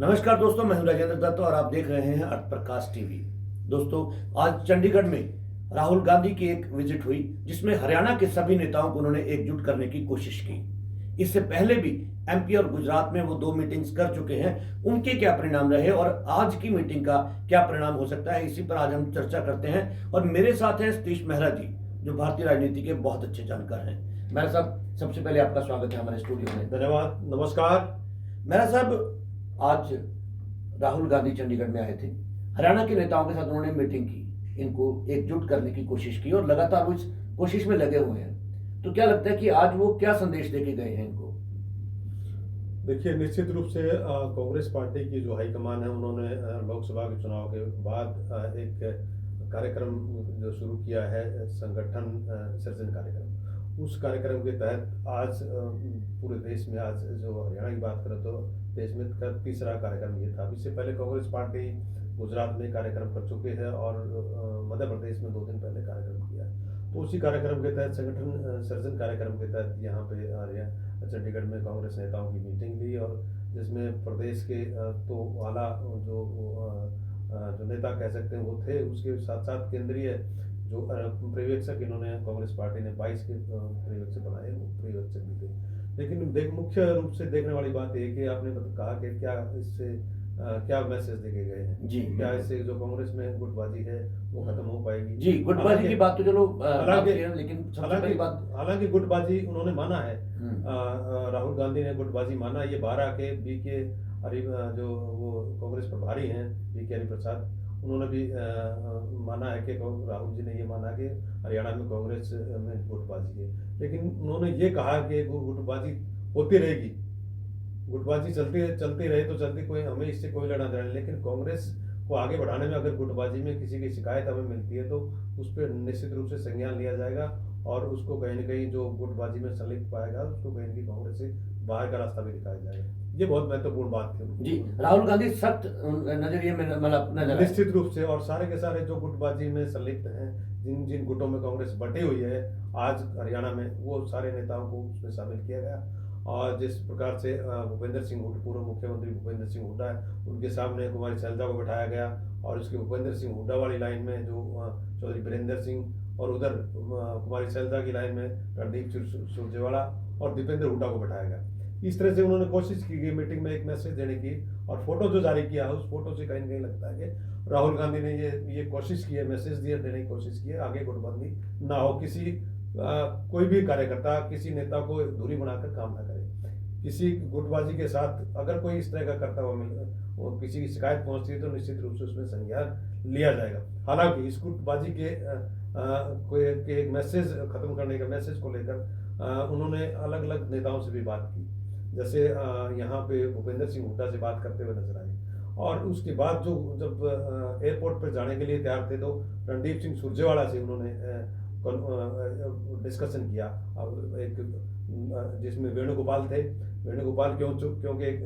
नमस्कार दोस्तों, मैं हूं राजेंद्र दत्त और आप देख रहे हैं अर्थ प्रकाश टीवी। दोस्तों, आज चंडीगढ़ में राहुल गांधी की एक विजिट हुई जिसमें हरियाणा के सभी नेताओं को उन्होंने एकजुट करने की कोशिश की। इससे पहले भी एमपी और गुजरात में वो 2 मीटिंग्स कर चुके हैं। उनके क्या परिणाम रहे और आज की मीटिंग का क्या परिणाम हो सकता है, इसी पर आज हम चर्चा करते हैं। और मेरे साथ हैं सतीश मेहरा जी, जो भारतीय राजनीति के बहुत अच्छे जानकार हैं। मेहरा साहब, सबसे पहले आपका स्वागत है हमारे स्टूडियो में। धन्यवाद, नमस्कार। मेहरा साहब, आज राहुल गांधी चंडीगढ़ में आए थे। हरियाणा के नेताओं के साथ उन्होंने मीटिंग की, इनको एकजुट करने की कोशिश की और लगातार वो इस कोशिश में लगे हुए हैं। तो क्या लगता है कि आज वो क्या संदेश देके गए हैं इनको? देखिए, निश्चित रूप से कांग्रेस पार्टी की जो हाईकमान है, उन्होंने लोकसभा के चुनाव के बाद एक कार्यक्रम जो शुरू किया है, संगठन सृजन कार्यक्रम। उस कार्यक्रम के तहत आज पूरे देश में, आज जो हरियाणा की बात करें तो देश में का तीसरा कार्यक्रम ये था। इससे पहले कांग्रेस पार्टी गुजरात में कार्यक्रम कर चुके हैं और मध्य प्रदेश में 2 दिन पहले कार्यक्रम किया है। तो उसी कार्यक्रम के तहत, संगठन सृजन कार्यक्रम के तहत, यहाँ पे चंडीगढ़ में कांग्रेस नेताओं की मीटिंग ली और जिसमें प्रदेश के तो आला जो नेता कह सकते हैं वो थे, उसके साथ साथ केंद्रीय जो पर्यवेक्षक इन्होंने कांग्रेस पार्टी ने 22 के पर्यवेक्षक बनाए, वो पर्यवेक्षक भी थे। लेकिन मुख्य रूप से देखने वाली बात यह कि आपने कहा कि क्या इससे क्या मैसेज देके गए हैं जी, क्या इससे जो कांग्रेस में गुटबाजी है वो खत्म हो पाएगी? जी, गुटबाजी की बात तो चलो हालांकि लेकिन सबसे पहली बात, हालांकि गुटबाजी उन्होंने माना है। हम्म, राहुल गांधी ने गुटबाजी माना। ये 12 के बीके हरि जो वो कांग्रेस प्रभारी हैं, बीके हरिप्रसाद, उन्होंने भी माना है कि राहुल जी ने ये माना कि हरियाणा में कांग्रेस में गुटबाजी है। लेकिन उन्होंने ये कहा कि गुटबाजी होती रहेगी, गुटबाजी चलती रहे तो चलती, कोई हमें इससे कोई लेना देना नहीं। लेकिन कांग्रेस को आगे बढ़ाने में अगर गुटबाजी में किसी की शिकायत हमें मिलती है तो उस पर निश्चित रूप से संज्ञान लिया जाएगा और उसको कहीं ना कहीं जो गुटबाजी में संलिप्त पाएगा उसको कहीं ना कहीं कांग्रेस से बाहर का रास्ता भी दिखाया जाएगा। ये बहुत महत्वपूर्ण बात थी जी। राहुल गांधी सख्त नजरिए में मतलब नजर आए। निश्चित रूप से। और सारे के सारे जो गुटबाजी में संलिप्त हैं, जिन जिन गुटों में कांग्रेस बटी हुई है आज हरियाणा में, वो सारे नेताओं को उसमें शामिल किया गया। और जिस प्रकार से भूपेंद्र सिंह हुड्डा, पूर्व मुख्यमंत्री भूपेंद्र सिंह हुड्डा है, उनके सामने कुमारी सैलजा को बैठाया गया और उसके भूपेंद्र सिंह हुड्डा वाली लाइन में जो चौधरी बीरेंद्र सिंह, और उधर कुमारी सैलजा की लाइन में रणदीप सुरजेवाला और दीपेंद्र हुड्डा को बैठाया गया। इस तरह से उन्होंने कोशिश की गई मीटिंग में एक मैसेज देने की। और फोटो जो जारी किया है, उस फोटो से कहीं ना कहीं लगता है कि राहुल गांधी ने ये कोशिश की है, मैसेज दिया देने की कोशिश की है, आगे गुटबंदी ना हो, किसी कोई भी कार्यकर्ता किसी नेता को दूरी बनाकर काम ना करे। किसी गुटबाजी के साथ अगर कोई इस तरह का करता हुआ मिले, किसी की शिकायत पहुंचती है तो निश्चित रूप से उसमें संज्ञान लिया जाएगा। हालांकि इस गुटबाजी के एक मैसेज खत्म करने का मैसेज को लेकर उन्होंने अलग अलग नेताओं से भी बात की। जैसे यहाँ पे भूपेंद्र सिंह हुड्डा से बात करते हुए नजर आए। और उसके बाद जब एयरपोर्ट पर जाने के लिए तैयार थे तो रणदीप सिंह सुरजेवाला से उन्होंने डिस्कशन किया। अब एक जिसमें वेणुगोपाल थे। वेणुगोपाल क्योंकि एक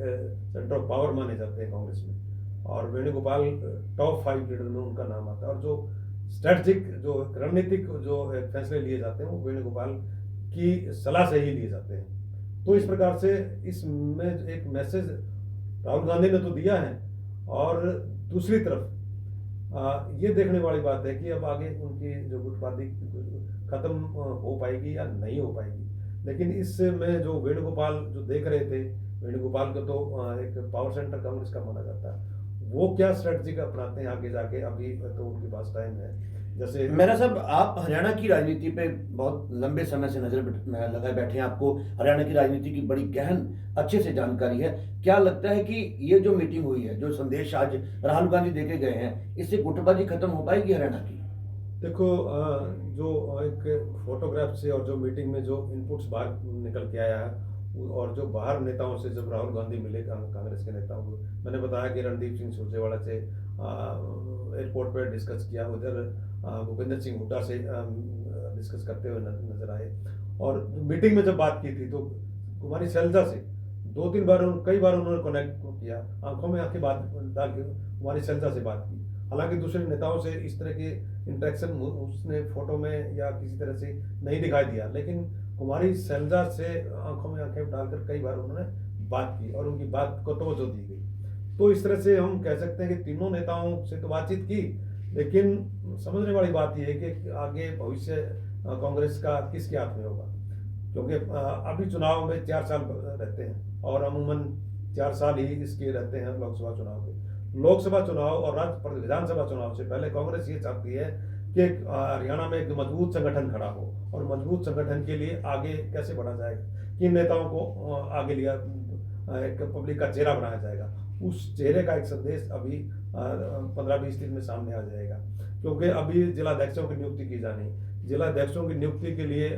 सेंटर ऑफ पावर माने जाते हैं कांग्रेस में, और वेणुगोपाल टॉप 5 लीडर में उनका नाम आता है। और जो स्ट्रेटजिक, जो रणनीतिक जो फैसले लिए जाते हैं वो वेणुगोपाल की सलाह से ही लिए जाते हैं। तो इस प्रकार से इसमें एक मैसेज राहुल गांधी ने तो दिया है। और दूसरी तरफ ये देखने वाली बात है कि अब आगे उनकी जो गुटबाजी खत्म हो पाएगी या नहीं हो पाएगी। लेकिन इसमें जो वेणुगोपाल जो देख रहे थे, वेणुगोपाल को तो एक पावर सेंटर कांग्रेस का माना जाता है, वो क्या स्ट्रेटजी अपनाते हैं आगे जाके, अभी तो उनके पास टाइम है। जैसे मेरा साहब, आप हरियाणा की राजनीति पे बहुत लंबे समय से नजर लगाए बैठे हैं, आपको हरियाणा की राजनीति की बड़ी गहन अच्छे से जानकारी है। क्या लगता है कि ये जो मीटिंग हुई है, जो संदेश आज राहुल गांधी देके गए हैं, इससे गुटबाजी खत्म हो पाएगी हरियाणा की? देखो, जो एक फोटोग्राफ से और जो मीटिंग में जो इनपुट्स बाहर निकल के आया है, और जो बाहर नेताओं से जब राहुल गांधी मिले कांग्रेस के नेताओं को, मैंने बताया कि रणदीप सिंह सुरजेवाला से एयरपोर्ट पर डिस्कस किया, उधर भूपेंद्र सिंह हुड्डा से डिस्कस करते हुए नजर आए। और मीटिंग में जब बात की थी तो कुमारी सैलजा से 2-3 बार कई बार उन्होंने कनेक्ट किया, आंखों में आंखें बात डाल के कुमारी सैलजा से बात की। हालांकि दूसरे नेताओं से इस तरह के इंटरेक्शन उसने फोटो में या किसी तरह से नहीं दिखाई दिया, लेकिन कुमारी सैलजा से आंखों में आंखें डालकर कई बार उन्होंने बात की और उनकी बात को तवज्जो दी गई। तो इस तरह से हम कह सकते हैं कि तीनों नेताओं से तो बातचीत की, लेकिन समझने वाली बात यह है कि आगे भविष्य कांग्रेस का किसके हाथ में होगा, क्योंकि अभी चुनाव में 4 साल रहते हैं और अमूमन 4 साल ही इसके रहते हैं लोकसभा चुनाव के। लोकसभा चुनाव और राज्य विधानसभा चुनाव से पहले कांग्रेस ये चाहती है कि हरियाणा में एक मजबूत संगठन खड़ा हो, और मजबूत संगठन के लिए आगे कैसे बढ़ा जाएगा, किन नेताओं को आगे लिया, एक पब्लिक का चेहरा बनाया जाएगा, उस चेहरे का एक संदेश अभी 15-20 दिन में सामने आ जाएगा। क्योंकि अभी जिलाध्यक्षों की नियुक्ति की जानी, जिलाध्यक्षों की नियुक्ति के लिए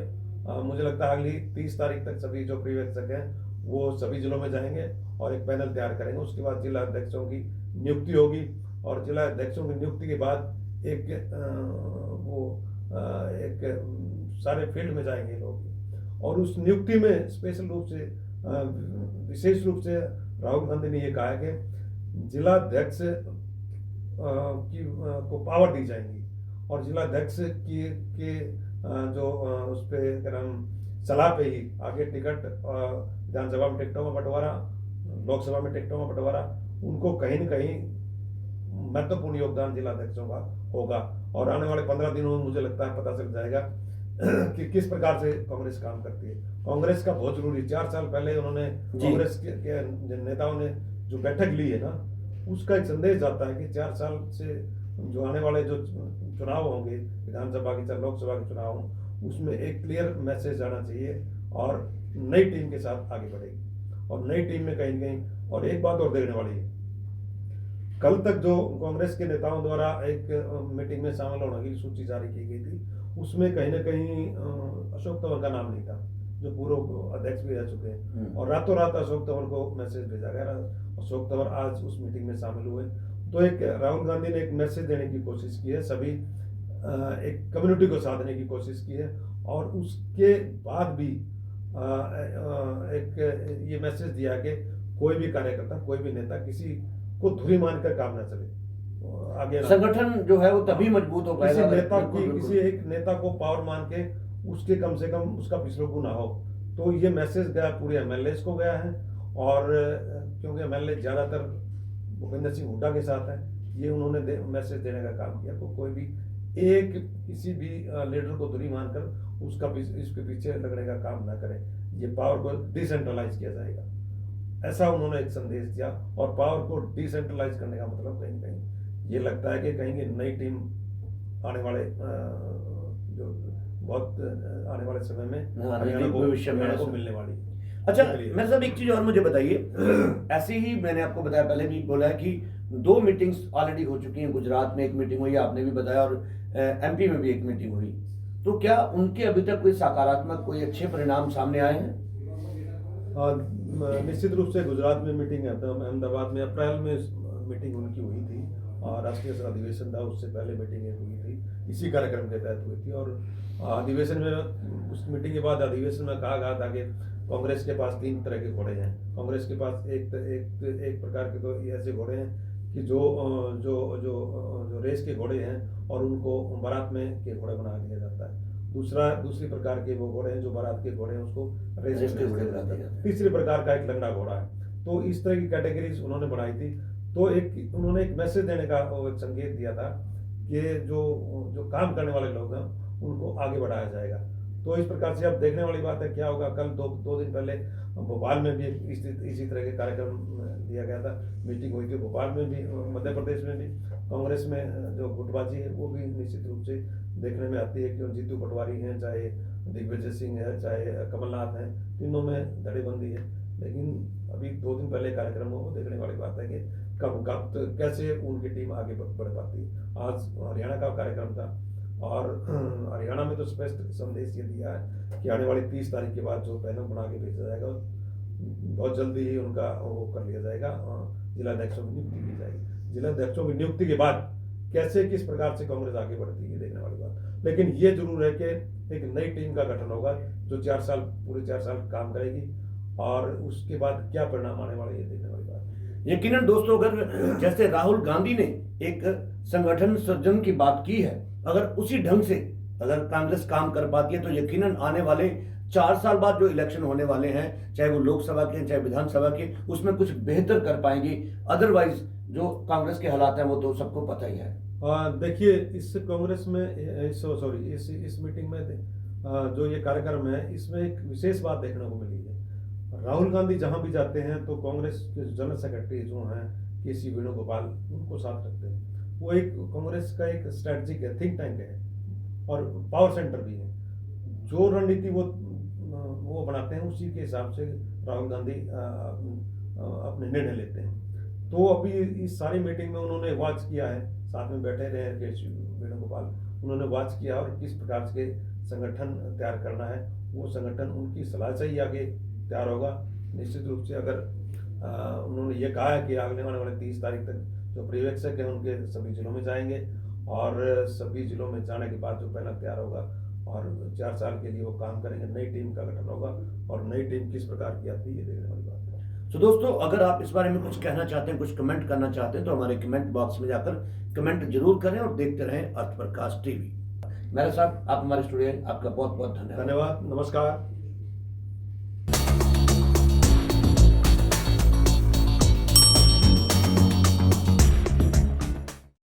मुझे लगता है अगली 30 तारीख तक सभी जो पर्यवेक्षक हैं वो सभी जिलों में जाएंगे और एक पैनल तैयार करेंगे। उसके बाद जिला अध्यक्षों की नियुक्ति होगी, और जिला अध्यक्षों की नियुक्ति के बाद एक सारे फील्ड में जाएंगे लोग, और उस नियुक्ति में स्पेशल रूप से विशेष रूप से राहुल गांधी ने ये कहा है कि जिलाध्यक्ष को पावर दी जाएंगी, और जिलाध्यक्ष की जो उस पर क्या नाम सलाह पे ही आगे टिकट विधानसभा में टिकटों में बंटवारा, लोकसभा में टिकटों में बंटवारा, उनको कहीं न कहीं महत्वपूर्ण योगदान जिलाध्यक्षों का होगा। और आने वाले 15 दिनों में मुझे लगता है पता चल जाएगा कि किस प्रकार से कांग्रेस काम करती है। कांग्रेस का बहुत जरूरी, 4 साल पहले उन्होंने कांग्रेस के नेताओं ने जो बैठक ली है ना, उसका एक संदेश जाता है कि 4 साल से जो आने वाले जो चुनाव होंगे, विधानसभा के चाहे लोकसभा के चुनाव हों, उसमें एक क्लियर मैसेज जाना चाहिए और नई टीम के साथ आगे बढ़ेगी। और नई टीम में कहीं न कहीं, और एक बात और देखने वाली है, कल तक जो कांग्रेस के नेताओं द्वारा एक मीटिंग में शामिल होने की सूची जारी की गई थी, उसमें कहीं न कहीं अशोक तंवर का नाम नहीं था, जो पूर्व अध्यक्ष भी रह चुके हैं, और रातों रात अशोक तंवर को मैसेज भेजा गया। अशोक तंवर आज उस मीटिंग में शामिल हुए, तो एक राहुल गांधी ने एक मैसेज देने की कोशिश की है, सभी एक कम्युनिटी को साधने की कोशिश की है, और उसके बाद भी एक ये मैसेज दिया कि कोई भी कार्यकर्ता, कोई भी नेता किसी को धुरी मानकर काम न चले, आगे संगठन जो है वो तभी मजबूत हो पाएगा। किसी एक नेता को पावर मान के उसके कम से कम उसका पिछलों ना हो। तो ये मैसेज गया पूरे एमएलए को गया है, और क्योंकि एमएलए ज्यादातर भूपेंद्र सिंह हुड्डा के साथ है, ये उन्होंने मैसेज देने का काम किया। तो कोई भी एक किसी भी लीडर को धुरी मानकर उसका इसके पीछे लगने का काम ना करे, ये पावर को डिसेंट्रलाइज किया जाएगा, ऐसा उन्होंने एक संदेश दिया। और पावर को डिसेंट्रलाइज करने का मतलब कहीं कहीं ये लगता है कि कहीं नई टीम आने वाले जो बहुत आने वाले समय में हरियाणा को मिलने वाली है। अच्छा मेरे साहब एक चीज और मुझे बताइए, ऐसे ही मैंने आपको बताया, पहले भी बोला है कि 2 मीटिंग्स ऑलरेडी हो चुकी हैं। गुजरात में एक मीटिंग हुई, आपने भी बताया, और एमपी में भी एक मीटिंग हुई। तो क्या उनके अभी तक कोई सकारात्मक, कोई अच्छे परिणाम सामने आए हैं? निश्चित रूप से गुजरात में मीटिंग है, अहमदाबाद में अप्रैल में मीटिंग उनकी हुई थी, और राष्ट्रीय अधिवेशन था, उससे पहले मीटिंग हुई थी, इसी कार्यक्रम के तहत हुई थी। और अधिवेशन में, उस मीटिंग के बाद अधिवेशन में कहा गया था कि कांग्रेस के पास 3 तरह के घोड़े हैं। कांग्रेस के पास एक प्रकार के तो ऐसे घोड़े हैं कि जो रेस के घोड़े हैं और उनको बारात में के घोड़े बना दिया जाता है। दूसरी प्रकार के वो घोड़े हैं जो बारात के घोड़े हैं, उसको रेस के घोड़े बना दिया जाता है। तीसरी प्रकार का एक लंगड़ा घोड़ा है। तो इस तरह की कैटेगरीज उन्होंने बनाई थी। तो उन्होंने एक मैसेज देने का एक संकेत दिया था कि जो काम करने वाले लोग हैं उनको आगे बढ़ाया जाएगा। तो इस प्रकार से अब देखने वाली बात है क्या होगा। कल 2 दिन पहले भोपाल में भी इसी तरह के कार्यक्रम दिया गया था, मीटिंग हुई थी भोपाल में भी, मध्य प्रदेश में भी। कांग्रेस में जो गुटबाजी है वो भी निश्चित रूप से देखने में आती है कि जीतू पटवारी हैं, चाहे दिग्विजय सिंह है, चाहे कमलनाथ हैं, तीनों में धड़ेबंदी है। लेकिन अभी 2 दिन पहले कार्यक्रम हो, देखने वाली बात है कि कब कैसे उनकी टीम आगे बढ़ पाती है। आज हरियाणा का कार्यक्रम था, और हरियाणा में तो स्पष्ट संदेश ये दिया है कि आने वाली 30 तारीख के बाद जो पैनल बना के भेजा जाएगा, बहुत जल्दी ही उनका वो कर लिया जाएगा, जिलाध्यक्षों की नियुक्ति की जाएगी। जिलाध्यक्षों की नियुक्ति के बाद कैसे किस प्रकार से कांग्रेस आगे बढ़ती है देखने वाली बात। लेकिन ये जरूर है कि एक नई टीम का गठन होगा जो पूरे 4 साल काम करेगी, और उसके बाद क्या परिणाम आने वाले ये देखने वाली बात। यकीनन दोस्तों, अगर जैसे राहुल गांधी ने एक संगठन सृजन की बात की है, अगर उसी ढंग से अगर कांग्रेस काम कर पाती है तो यकीनन आने वाले 4 साल बाद जो इलेक्शन होने वाले हैं, चाहे वो लोकसभा के चाहे विधानसभा के, उसमें कुछ बेहतर कर पाएंगे। अदरवाइज जो कांग्रेस के हालात हैं वो तो सबको पता ही है। देखिए, इस कांग्रेस में सॉरी इस मीटिंग में जो ये कार्यक्रम है, इसमें एक विशेष बात देखने को मिली है। राहुल गांधी जहां भी जाते हैं तो कांग्रेस के जनरल सेक्रेटरी जो हैं केसी वेणुगोपाल, उनको साथ रखते हैं। वो एक कांग्रेस का एक स्ट्रेटजिक है, थिंक टैंक है और पावर सेंटर भी है। जो रणनीति वो बनाते हैं, उसी के हिसाब से राहुल गांधी अपने निर्णय लेते हैं। तो अभी इस सारी मीटिंग में उन्होंने वॉच किया है, साथ में बैठे रहे केसी वेणुगोपाल, उन्होंने वॉच किया और किस प्रकार के संगठन तैयार करना है, वो संगठन उनकी सलाह से ही आगे तैयार होगा। निश्चित रूप से अगर उन्होंने ये कहा है कि आने वाले 30 तारीख तक जो पर्यवेक्षक हैं उनके सभी जिलों में जाएंगे और सभी जिलों में जाने के बाद जो पैनल तैयार होगा और 4 साल के लिए वो काम करेंगे, नई टीम का गठन होगा और नई टीम किस प्रकार की आती है ये देखने वाली बात है। तो दोस्तों, अगर आप इस बारे में कुछ कहना चाहते हैं, कुछ कमेंट करना चाहते हैं, तो हमारे कमेंट बॉक्स में जाकर कमेंट जरूर करें और देखते रहें अर्थ प्रकाश टीवी। मेरे साथ आप हमारे स्टूडियो, आपका बहुत बहुत धन्यवाद। धन्यवाद, नमस्कार।